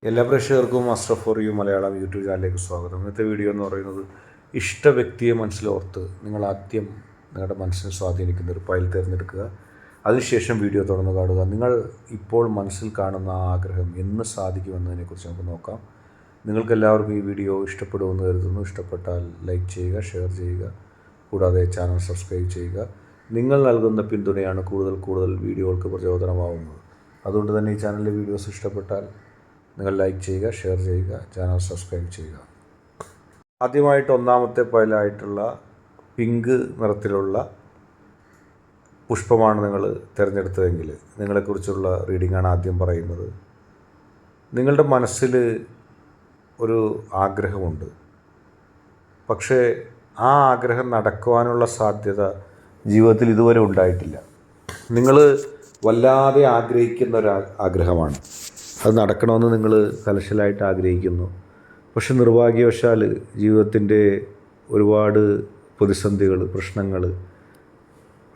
എല്ലാ പ്രേക്ഷകർക്കും master for you Malayalam YouTube ചാനലിലേക്ക് സ്വാഗതം. ഇന്നത്തെ വീഡിയോ എന്ന് പറയുന്നത് ഇഷ്ട വ്യക്തിയെ മനസ്സിലോർത്ത് നിങ്ങൾ ആദ്യം നിങ്ങളുടെ മനസ്സിനെ സ്വാധീനിക്കുന്ന ഒരു ഫയൽ തിരഞ്ഞെടുക്കുക. അതിനുശേഷം വീഡിയോ തുറന്ന് കാണുക. നിങ്ങൾ ഇപ്പോൾ മനസ്സിൽ കാണുന്ന ആ ആഗ്രഹം എന്ന് സാധിക്കുമെന്നതിനെക്കുറിച്ച് നമുക്ക് നോക്കാം. നിങ്ങൾക്കെല്ലാവർക്കും ഈ വീഡിയോ ഇഷ്ടപ്പെടുമെന്ന് കരുതുന്നു. ഇഷ്ടപ്പെട്ടാൽ ലൈക്ക് ചെയ്യുക, ഷെയർ ചെയ്യുക, കൂടാതെ ചാനൽ സബ്സ്ക്രൈബ് ചെയ്യുക. നിങ്ങൾ നൽകുന്ന പിന്തുണയാണ് കൂടുതൽ വീഡിയോകൾക്ക് പ്രചോദനമാവുന്നത്. അതുകൊണ്ട് തന്നെ ഈ ചാനലിലെ വീഡിയോസ് ഇഷ്ടപ്പെട്ടാൽ നിങ്ങൾ ലൈക്ക് ചെയ്യുക, ഷെയർ ചെയ്യുക, ചാനൽ സബ്സ്ക്രൈബ് ചെയ്യുക. ആദ്യമായിട്ട് ഒന്നാമത്തെ ഫയലായിട്ടുള്ള പിങ്ക് നിറത്തിലുള്ള പുഷ്പമാണ് നിങ്ങൾ തിരഞ്ഞെടുത്തതെങ്കിൽ നിങ്ങളെക്കുറിച്ചുള്ള റീഡിങ്ങാണ് ആദ്യം പറയുന്നത്. നിങ്ങളുടെ മനസ്സിൽ ഒരു ആഗ്രഹമുണ്ട്, പക്ഷേ ആ ആഗ്രഹം നടക്കുവാനുള്ള സാധ്യത ജീവിതത്തിൽ ഇതുവരെ ഉണ്ടായിട്ടില്ല. നിങ്ങൾ വല്ലാതെ ആഗ്രഹിക്കുന്ന ഒരു ആഗ്രഹമാണ്. അത് നടക്കണമെന്ന് നിങ്ങൾ കലശലായിട്ട് ആഗ്രഹിക്കുന്നു. പക്ഷെ നിർഭാഗ്യവശാൽ ജീവിതത്തിൻ്റെ ഒരുപാട് പ്രതിസന്ധികൾ, പ്രശ്നങ്ങൾ,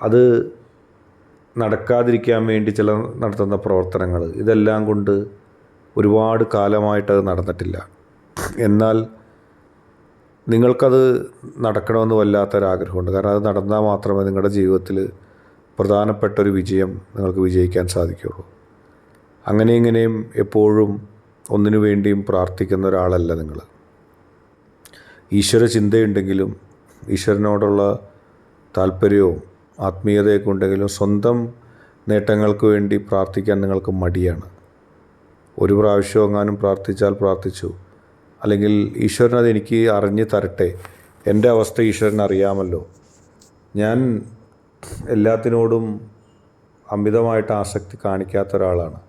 അത് നടക്കാതിരിക്കാൻ വേണ്ടി ചില നടത്തുന്ന പ്രവർത്തനങ്ങൾ, ഇതെല്ലാം കൊണ്ട് ഒരുപാട് കാലമായിട്ടത് നടന്നിട്ടില്ല. എന്നാൽ നിങ്ങൾക്കത് നടക്കണമെന്ന് വല്ലാത്തൊരാഗ്രഹമുണ്ട്. കാരണം അത് നടന്നാൽ മാത്രമേ നിങ്ങളുടെ ജീവിതത്തിൽ പ്രധാനപ്പെട്ടൊരു വിജയം നിങ്ങൾക്ക് വിജയിക്കാൻ സാധിക്കുകയുള്ളൂ. അങ്ങനെ ഇങ്ങനെയും എപ്പോഴും ഒന്നിനു വേണ്ടിയും പ്രാർത്ഥിക്കുന്ന ഒരാളല്ല നിങ്ങൾ. ഈശ്വര ചിന്തയുണ്ടെങ്കിലും ഈശ്വരനോടുള്ള താല്പര്യവും ആത്മീയതയൊക്കെ ഉണ്ടെങ്കിലും സ്വന്തം നേട്ടങ്ങൾക്ക് വേണ്ടി പ്രാർത്ഥിക്കാൻ നിങ്ങൾക്ക് മടിയാണ്. ഒരു പ്രാവശ്യം എങ്ങാനും പ്രാർത്ഥിച്ചാൽ പ്രാർത്ഥിച്ചു, അല്ലെങ്കിൽ ഈശ്വരൻ അതെനിക്ക് അറിഞ്ഞ് തരട്ടെ, എൻ്റെ അവസ്ഥ ഈശ്വരൻ അറിയാമല്ലോ, ഞാൻ എല്ലാത്തിനോടും അമിതമായിട്ട് ആസക്തി കാണിക്കാത്ത ഒരാളാണ്,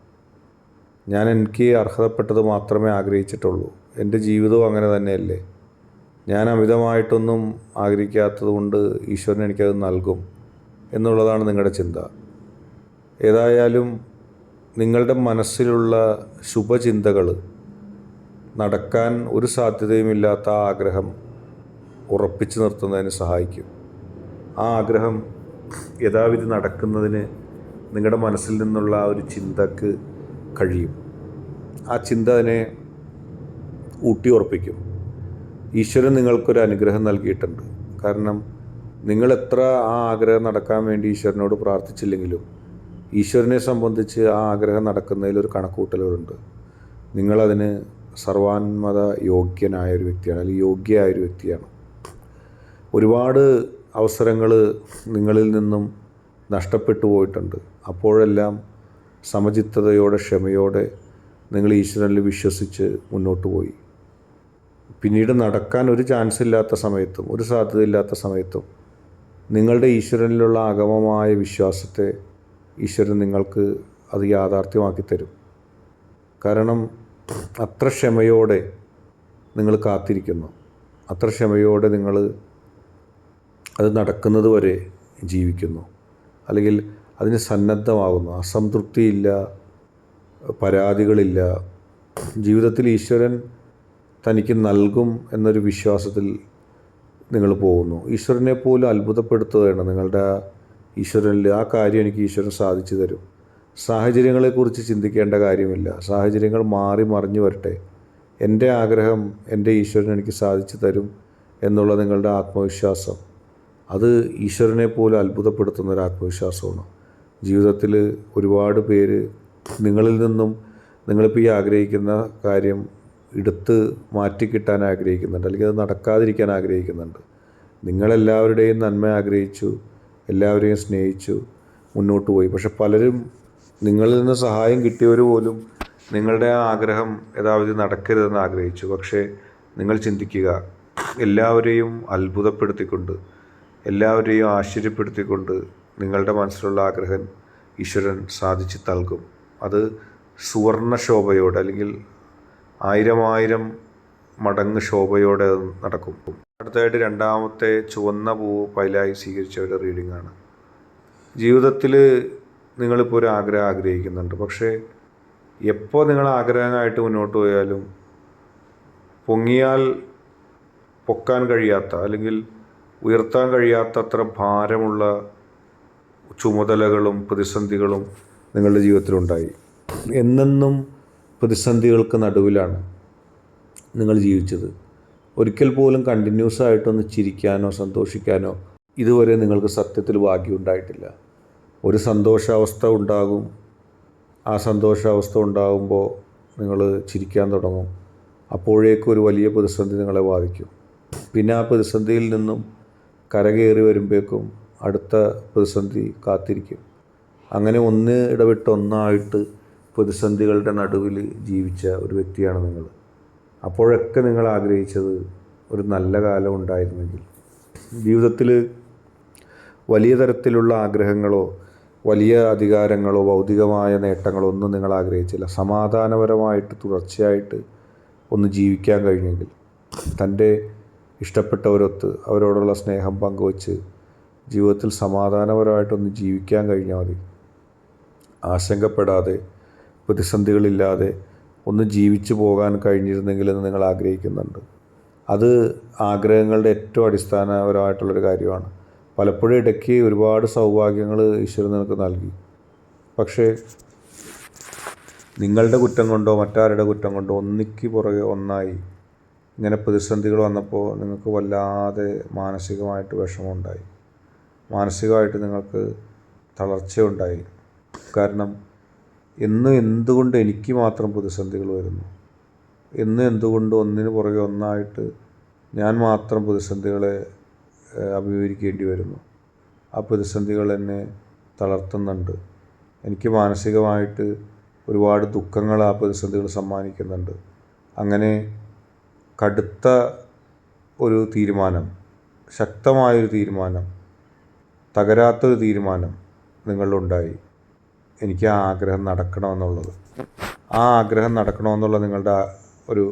ഞാൻ എനിക്ക് അർഹതപ്പെട്ടത് മാത്രമേ ആഗ്രഹിച്ചിട്ടുള്ളൂ, എൻ്റെ ജീവിതവും അങ്ങനെ തന്നെയല്ലേ, ഞാൻ അമിതമായിട്ടൊന്നും ആഗ്രഹിക്കാത്തത് കൊണ്ട് ഈശ്വരൻ എനിക്കത് നൽകും എന്നുള്ളതാണ് നിങ്ങളുടെ ചിന്ത. ഏതായാലും നിങ്ങളുടെ മനസ്സിലുള്ള ശുഭചിന്തകൾ നടക്കാൻ ഒരു സാധ്യതയുമില്ലാത്ത ആ ആഗ്രഹം ഉറപ്പിച്ചു നിർത്തുന്നതിന് സഹായിക്കും. ആ ആഗ്രഹം യഥാവിധി നടക്കുന്നതിന് നിങ്ങളുടെ മനസ്സിൽ നിന്നുള്ള ആ ഒരു ചിന്തക്ക് കഴിയും. ആ ചിന്ത അതിനെ ഊട്ടി ഉറപ്പിക്കും. ഈശ്വരൻ നിങ്ങൾക്കൊരു അനുഗ്രഹം നൽകിയിട്ടുണ്ട്. കാരണം നിങ്ങൾ എത്ര ആ ആഗ്രഹം നടക്കാൻ വേണ്ടി ഈശ്വരനോട് പ്രാർത്ഥിച്ചില്ലെങ്കിലും ഈശ്വരനെ സംബന്ധിച്ച് ആ ആഗ്രഹം നടക്കുന്നതിലൊരു കണക്കൂട്ടലുകളുണ്ട്. നിങ്ങളതിന് സർവാത്മത യോഗ്യനായ ഒരു വ്യക്തിയാണ്, അല്ലെങ്കിൽ യോഗ്യയായ ഒരു വ്യക്തിയാണ്. ഒരുപാട് അവസരങ്ങൾ നിങ്ങളിൽ നിന്നും നഷ്ടപ്പെട്ടു പോയിട്ടുണ്ട്. അപ്പോഴെല്ലാം സമചിത്തതയോടെ, ക്ഷമയോടെ നിങ്ങൾ ഈശ്വരനിൽ വിശ്വസിച്ച് മുന്നോട്ട് പോയി. പിന്നീട് നടക്കാൻ ഒരു ചാൻസ് ഇല്ലാത്ത സമയത്തും ഒരു സാധ്യതയില്ലാത്ത സമയത്തും നിങ്ങളുടെ ഈശ്വരനിലുള്ള അഗമമായ വിശ്വാസത്തെ ഈശ്വരൻ നിങ്ങൾക്ക് അത് യാഥാർത്ഥ്യമാക്കി തരും. കാരണം അത്ര ക്ഷമയോടെ നിങ്ങൾ കാത്തിരിക്കുന്നു, അത്ര ക്ഷമയോടെ നിങ്ങൾ അത് നടക്കുന്നത് വരെ ജീവിക്കുന്നു, അല്ലെങ്കിൽ അതിന് സന്നദ്ധമാകുന്നു. അസംതൃപ്തിയില്ല, പരാതികളില്ല. ജീവിതത്തിൽ ഈശ്വരൻ തനിക്ക് നൽകും എന്നൊരു വിശ്വാസത്തിൽ നിങ്ങൾ പോകുന്നു. ഈശ്വരനെ പോലും അത്ഭുതപ്പെടുത്തുകയാണ് നിങ്ങളുടെ ഈശ്വരനിൽ. ആ കാര്യം എനിക്ക് ഈശ്വരൻ സാധിച്ചു തരും. സാഹചര്യങ്ങളെക്കുറിച്ച് ചിന്തിക്കേണ്ട കാര്യമില്ല. സാഹചര്യങ്ങൾ മാറി മറിഞ്ഞു വരട്ടെ, എൻ്റെ ആഗ്രഹം എൻ്റെ ഈശ്വരൻ എനിക്ക് സാധിച്ചു തരും എന്നുള്ള നിങ്ങളുടെ ആത്മവിശ്വാസം, അത് ഈശ്വരനെ പോലും അത്ഭുതപ്പെടുത്തുന്ന ഒരു ആത്മവിശ്വാസമാണ്. ജീവിതത്തിൽ ഒരുപാട് പേര് നിങ്ങളിൽ നിന്നും നിങ്ങളിപ്പോൾ ഈ ആഗ്രഹിക്കുന്ന കാര്യം എടുത്ത് മാറ്റിക്കിട്ടാൻ ആഗ്രഹിക്കുന്നുണ്ട്, അല്ലെങ്കിൽ അത് നടക്കാതിരിക്കാൻ ആഗ്രഹിക്കുന്നുണ്ട്. നിങ്ങളെല്ലാവരുടെയും നന്മ ആഗ്രഹിച്ചു, എല്ലാവരെയും സ്നേഹിച്ചു മുന്നോട്ട് പോയി. പക്ഷെ പലരും നിങ്ങളിൽ നിന്ന് സഹായം കിട്ടിയവർ പോലും നിങ്ങളുടെ ആ ആഗ്രഹം യഥാവിധി നടക്കരുതെന്ന് ആഗ്രഹിച്ചു. പക്ഷേ നിങ്ങൾ ചിന്തിക്കുക, എല്ലാവരെയും അത്ഭുതപ്പെടുത്തിക്കൊണ്ട്, എല്ലാവരെയും ആശ്ചര്യപ്പെടുത്തിക്കൊണ്ട് നിങ്ങളുടെ മനസ്സിലുള്ള ആഗ്രഹം ഈശ്വരൻ സാധിച്ച് നൽകും. അത് സുവർണ ശോഭയോടെ, അല്ലെങ്കിൽ 1000 മടങ്ങ് ശോഭയോടെ അത് നടക്കും. അടുത്തതായിട്ട് രണ്ടാമത്തെ ചുവന്ന പൂവ് ഫയലായി സ്വീകരിച്ച ഒരു റീഡിങ്ങാണ്. ജീവിതത്തിൽ നിങ്ങളിപ്പോൾ ഒരു ആഗ്രഹം ആഗ്രഹിക്കുന്നുണ്ട്. പക്ഷേ എപ്പോൾ നിങ്ങൾ ആഗ്രഹമായിട്ട് മുന്നോട്ട് പോയാലും പൊങ്ങിയാൽ പൊക്കാൻ കഴിയാത്ത, അല്ലെങ്കിൽ ഉയർത്താൻ കഴിയാത്തത്ര ഭാരമുള്ള ചുമതലകളും പ്രതിസന്ധികളും നിങ്ങളുടെ ജീവിതത്തിലുണ്ടായി. എന്നെന്നും പ്രതിസന്ധികൾക്ക് നടുവിലാണ് നിങ്ങൾ ജീവിച്ചത്. ഒരിക്കൽ പോലും കണ്ടിന്യൂസ് ആയിട്ടൊന്ന് ചിരിക്കാനോ സന്തോഷിക്കാനോ ഇതുവരെ നിങ്ങൾക്ക് സത്യത്തിൽ ഭാഗ്യമുണ്ടായിട്ടില്ല. ഒരു സന്തോഷാവസ്ഥ ഉണ്ടാകും. ആ സന്തോഷാവസ്ഥ ഉണ്ടാകുമ്പോൾ നിങ്ങൾ ചിരിക്കാൻ തുടങ്ങും. അപ്പോഴേക്കും ഒരു വലിയ പ്രതിസന്ധി നിങ്ങളെ ബാധിക്കും. പിന്നെ ആ പ്രതിസന്ധിയിൽ നിന്നും കരകയറി വരുമ്പോഴേക്കും അടുത്ത പ്രതിസന്ധി കാത്തിരിക്കും. അങ്ങനെ ഒന്ന് ഇടവിട്ട് ഒന്നായിട്ട് പ്രതിസന്ധികളുടെ നടുവിൽ ജീവിച്ച ഒരു വ്യക്തിയാണ് നിങ്ങൾ. അപ്പോഴൊക്കെ നിങ്ങൾ ആഗ്രഹിച്ചത് ഒരു നല്ല കാലം ഉണ്ടായിരുന്നെങ്കിൽ. ജീവിതത്തിൽ വലിയ തരത്തിലുള്ള ആഗ്രഹങ്ങളോ വലിയ അധികാരങ്ങളോ ഭൗതികമായ നേട്ടങ്ങളോ ഒന്നും നിങ്ങൾ ആഗ്രഹിച്ചില്ല. സമാധാനപരമായിട്ട് തുടർച്ചയായിട്ട് ഒന്ന് ജീവിക്കാൻ കഴിഞ്ഞെങ്കിൽ, തൻ്റെ ഇഷ്ടപ്പെട്ടവരൊത്ത് അവരോടുള്ള സ്നേഹം പങ്കുവച്ച് ജീവിതത്തിൽ സമാധാനപരമായിട്ടൊന്ന് ജീവിക്കാൻ കഴിഞ്ഞാൽ മതി. ആശങ്കപ്പെടാതെ പ്രതിസന്ധികളില്ലാതെ ഒന്ന് ജീവിച്ചു പോകാൻ കഴിഞ്ഞിരുന്നെങ്കിലെന്ന് നിങ്ങൾ ആഗ്രഹിക്കുന്നുണ്ട്. അത് ആഗ്രഹങ്ങളുടെ ഏറ്റവും അടിസ്ഥാനപരമായിട്ടുള്ളൊരു കാര്യമാണ്. പലപ്പോഴും ഇടയ്ക്ക് ഒരുപാട് സൗഭാഗ്യങ്ങൾ ഈശ്വരൻ നിങ്ങൾക്ക് നൽകി. പക്ഷേ നിങ്ങളുടെ കുറ്റം കൊണ്ടോ മറ്റാരുടെ കുറ്റം കൊണ്ടോ ഒന്നിക്ക് പുറകെ ഒന്നായി ഇങ്ങനെ പ്രതിസന്ധികൾ വന്നപ്പോൾ നിങ്ങൾക്ക് വല്ലാതെ മാനസികമായിട്ട് വിഷമമുണ്ടായി. മാനസികമായിട്ട് നിങ്ങൾക്ക് തളർച്ചയുണ്ടായി. കാരണം എന്തുകൊണ്ട് എനിക്ക് മാത്രം പ്രതിസന്ധികൾ വരുന്നു, എന്തുകൊണ്ട് ഒന്നിന് പുറകെ ഒന്നായിട്ട് ഞാൻ മാത്രം പ്രതിസന്ധികളെ അഭിമുഖീകരിക്കേണ്ടി വരുന്നു. ആ പ്രതിസന്ധികൾ എന്നെ തളർത്തുന്നുണ്ട്. എനിക്ക് മാനസികമായിട്ട് ഒരുപാട് ദുഃഖങ്ങൾ ആ പ്രതിസന്ധികൾ സമ്മാനിക്കുന്നുണ്ട്. അങ്ങനെ കടുത്ത ഒരു തീരുമാനം, ശക്തമായൊരു തീരുമാനം, തകരാത്തൊരു തീരുമാനം നിങ്ങളിലുണ്ടായി. എനിക്ക് ആ ആഗ്രഹം നടക്കണമെന്നുള്ളത്. ആ ആഗ്രഹം നടക്കണമെന്നുള്ള നിങ്ങളുടെ ഒരു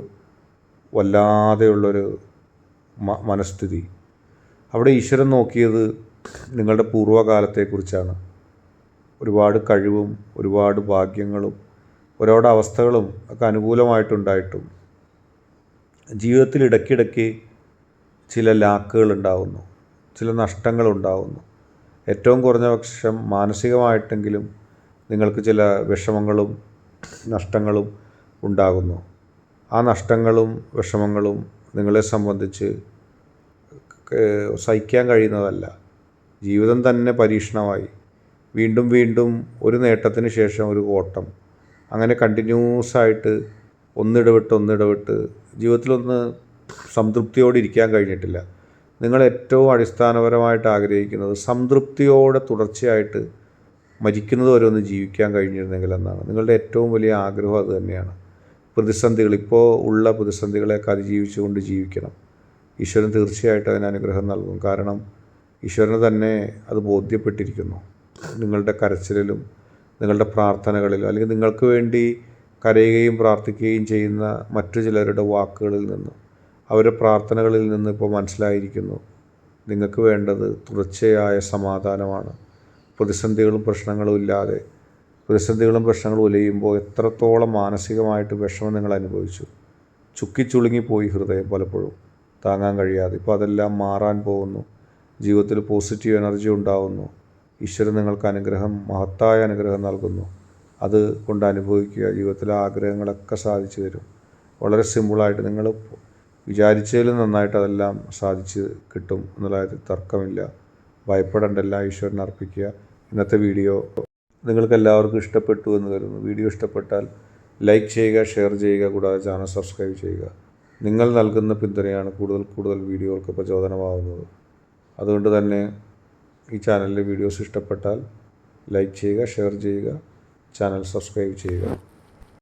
വല്ലാതെയുള്ളൊരു മനസ്ഥിതി, അവിടെ ഈശ്വരൻ നോക്കിയത് നിങ്ങളുടെ പൂർവ്വകാലത്തെക്കുറിച്ചാണ്. ഒരുപാട് കഴിവും ഒരുപാട് ഭാഗ്യങ്ങളും ഒരുപാട് അവസ്ഥകളും ഒക്കെ അനുകൂലമായിട്ടുണ്ടായിട്ടും ജീവിതത്തിൽ ഇടയ്ക്കിടയ്ക്ക് ചില ലാക്കുകൾ ഉണ്ടാകുന്നു, ചില നഷ്ടങ്ങളുണ്ടാകുന്നു. ഏറ്റവും കുറഞ്ഞ പക്ഷം മാനസികമായിട്ടെങ്കിലും നിങ്ങൾക്ക് ചില വിഷമങ്ങളും നഷ്ടങ്ങളും ഉണ്ടാകുന്നു. ആ നഷ്ടങ്ങളും വിഷമങ്ങളും നിങ്ങളെ സംബന്ധിച്ച് സഹിക്കാൻ കഴിയുന്നതല്ല. ജീവിതം തന്നെ പരീക്ഷണമായി. വീണ്ടും വീണ്ടും ഒരു നേട്ടത്തിന് ശേഷം ഒരു ഓട്ടം, അങ്ങനെ കണ്ടിന്യൂസായിട്ട് ഒന്നിടവിട്ട് ജീവിതത്തിലൊന്ന് സംതൃപ്തിയോടെ ഇരിക്കാൻ കഴിഞ്ഞിട്ടില്ല. നിങ്ങൾ ഏറ്റവും അടിസ്ഥാനപരമായിട്ട് ആഗ്രഹിക്കുന്നത് സംതൃപ്തിയോടെ തുടർച്ചയായിട്ട് മരിക്കുന്നത് വരെ ഒന്ന് ജീവിക്കാൻ കഴിഞ്ഞിരുന്നെങ്കിൽ എന്നാണ്. നിങ്ങളുടെ ഏറ്റവും വലിയ ആഗ്രഹം അത് തന്നെയാണ്. പ്രതിസന്ധികൾ, ഇപ്പോൾ ഉള്ള പ്രതിസന്ധികളെയൊക്കെ അതിജീവിച്ചുകൊണ്ട് ജീവിക്കണം. ഈശ്വരൻ തീർച്ചയായിട്ടും അതിന് അനുഗ്രഹം നൽകും. കാരണം ഈശ്വരന് തന്നെ അത് ബോധ്യപ്പെട്ടിരിക്കുന്നു. നിങ്ങളുടെ കരച്ചിലിലും നിങ്ങളുടെ പ്രാർത്ഥനകളിലും, അല്ലെങ്കിൽ നിങ്ങൾക്ക് വേണ്ടി കരയുകയും പ്രാർത്ഥിക്കുകയും ചെയ്യുന്ന മറ്റു ചിലരുടെ വാക്കുകളിൽ നിന്ന്, അവരുടെ പ്രാർത്ഥനകളിൽ നിന്ന് ഇപ്പോൾ മനസ്സിലായിരിക്കുന്നു നിങ്ങൾക്ക് വേണ്ടത് തുടർച്ചയായ സമാധാനമാണ്. പ്രതിസന്ധികളും പ്രശ്നങ്ങളും ഇല്ലാതെ, പ്രതിസന്ധികളും പ്രശ്നങ്ങളും ഉലയുമ്പോൾ എത്രത്തോളം മാനസികമായിട്ട് വിഷമം നിങ്ങൾ അനുഭവിച്ചു. ചുക്കിച്ചുളുങ്ങിപ്പോയി ഹൃദയം പലപ്പോഴും താങ്ങാൻ കഴിയാതെ. ഇപ്പോൾ അതെല്ലാം മാറാൻ പോകുന്നു. ജീവിതത്തിൽ പോസിറ്റീവ് എനർജി ഉണ്ടാകുന്നു. ഈശ്വരൻ നിങ്ങൾക്ക് അനുഗ്രഹം, മഹത്തായ അനുഗ്രഹം നൽകുന്നു. അത് കൊണ്ട് അനുഭവിക്കുക. ജീവിതത്തിലെ ആഗ്രഹങ്ങളൊക്കെ സാധിച്ചു തരും. വളരെ സിമ്പിളായിട്ട് നിങ്ങൾ വിചാരിച്ചതിലും നന്നായിട്ട് അതെല്ലാം സാധിച്ച് കിട്ടും എന്നുള്ള തർക്കമില്ല. ഭയപ്പെടേണ്ട, എല്ലാം ഈശ്വരന് അർപ്പിക്കുക. ഇന്നത്തെ വീഡിയോ നിങ്ങൾക്ക് എല്ലാവർക്കും ഇഷ്ടപ്പെട്ടു എന്ന് കരുതുന്നു. വീഡിയോ ഇഷ്ടപ്പെട്ടാൽ ലൈക്ക് ചെയ്യുക, ഷെയർ ചെയ്യുക, കൂടാതെ ചാനൽ സബ്സ്ക്രൈബ് ചെയ്യുക. നിങ്ങൾ നൽകുന്ന പിന്തുണയാണ് കൂടുതൽ വീഡിയോകൾക്ക് പ്രചോദനമാകുന്നത്. അതുകൊണ്ട് തന്നെ ഈ ചാനലിലെ വീഡിയോസ് ഇഷ്ടപ്പെട്ടാൽ ലൈക്ക് ചെയ്യുക, ഷെയർ ചെയ്യുക, ചാനൽ സബ്സ്ക്രൈബ് ചെയ്യുക.